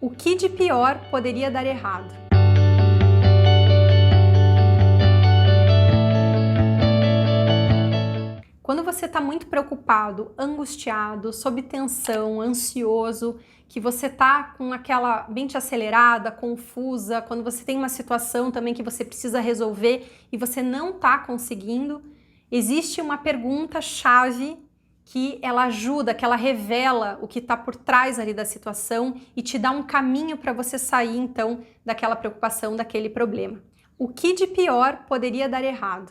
O que de pior poderia dar errado? Quando você está muito preocupado, angustiado, sob tensão, ansioso, que você está com aquela mente acelerada, confusa, quando você tem uma situação também que você precisa resolver e você não está conseguindo, existe uma pergunta-chave que ela ajuda, que ela revela o que está por trás ali da situação e te dá um caminho para você sair então daquela preocupação, daquele problema. O que de pior poderia dar errado?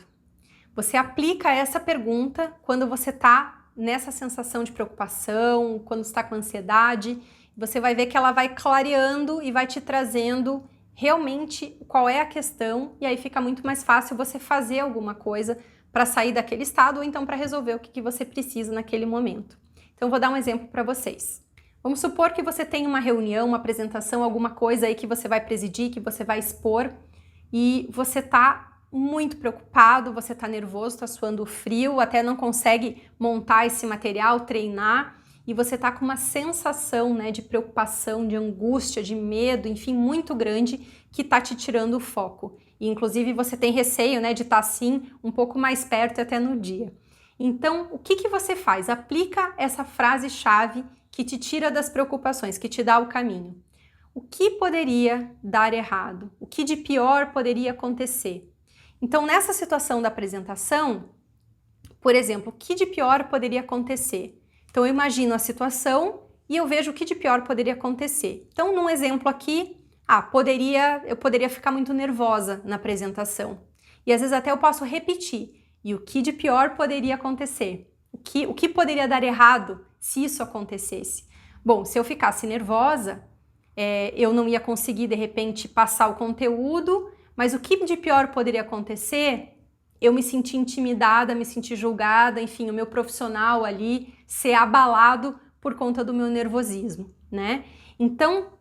Você aplica essa pergunta quando você está nessa sensação de preocupação, quando está com ansiedade, você vai ver que ela vai clareando e vai te trazendo realmente qual é a questão, e aí fica muito mais fácil você fazer alguma coisa para sair daquele estado ou então para resolver o que você precisa naquele momento. Então, eu vou dar um exemplo para vocês. Vamos supor que você tem uma reunião, uma apresentação, alguma coisa aí que você vai presidir, que você vai expor, e você está muito preocupado, você está nervoso, está suando frio, até não consegue montar esse material, treinar, e você está com uma sensação, né, de preocupação, de angústia, de medo, enfim, muito grande, que está te tirando o foco. E, inclusive, você tem receio, né, de estar assim, um pouco mais perto até no dia. Então, o que você faz? Aplica essa frase-chave que te tira das preocupações, que te dá o caminho. O que poderia dar errado? O que de pior poderia acontecer? Então, nessa situação da apresentação, por exemplo, o que de pior poderia acontecer? Então, eu imagino a situação e eu vejo o que de pior poderia acontecer. Então, num exemplo aqui, eu poderia ficar muito nervosa na apresentação. E às vezes até eu posso repetir. E o que de pior poderia acontecer? O que poderia dar errado se isso acontecesse? Bom, se eu ficasse nervosa, eu não ia conseguir, de repente, passar o conteúdo, mas o que de pior poderia acontecer? Eu me sentir intimidada, me sentir julgada, enfim, o meu profissional ali ser abalado por conta do meu nervosismo, né? Então,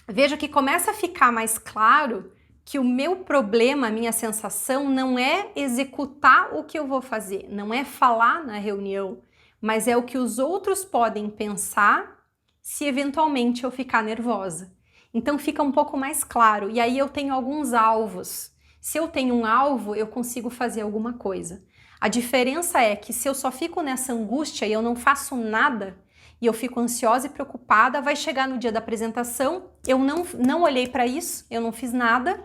veja que começa a ficar mais claro que o meu problema, a minha sensação, não é executar o que eu vou fazer, não é falar na reunião, mas é o que os outros podem pensar se eventualmente eu ficar nervosa. Então fica um pouco mais claro, e aí eu tenho alguns alvos. Se eu tenho um alvo, eu consigo fazer alguma coisa. A diferença é que se eu só fico nessa angústia e eu não faço nada, e eu fico ansiosa e preocupada, vai chegar no dia da apresentação, eu não olhei para isso, eu não fiz nada,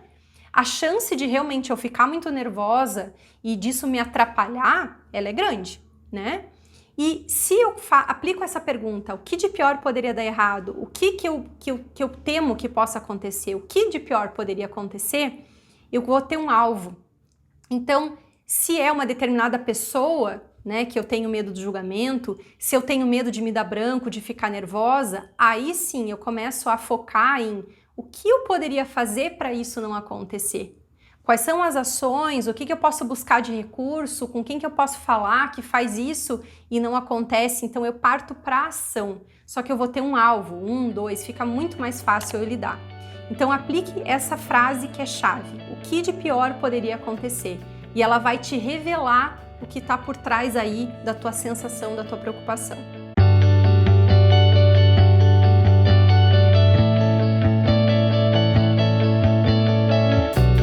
a chance de realmente eu ficar muito nervosa e disso me atrapalhar, ela é grande, né? E se eu aplico essa pergunta, o que de pior poderia dar errado? O que eu temo que possa acontecer? O que de pior poderia acontecer? Eu vou ter um alvo. Então, se é uma determinada pessoa, né, que eu tenho medo do julgamento, se eu tenho medo de me dar branco, de ficar nervosa, aí sim eu começo a focar em o que eu poderia fazer para isso não acontecer. Quais são as ações, o que eu posso buscar de recurso, com quem que eu posso falar que faz isso e não acontece, então eu parto para a ação. Só que eu vou ter um alvo, 1, 2, fica muito mais fácil eu lidar. Então aplique essa frase que é chave, o que de pior poderia acontecer? E ela vai te revelar o que está por trás aí da tua sensação, da tua preocupação.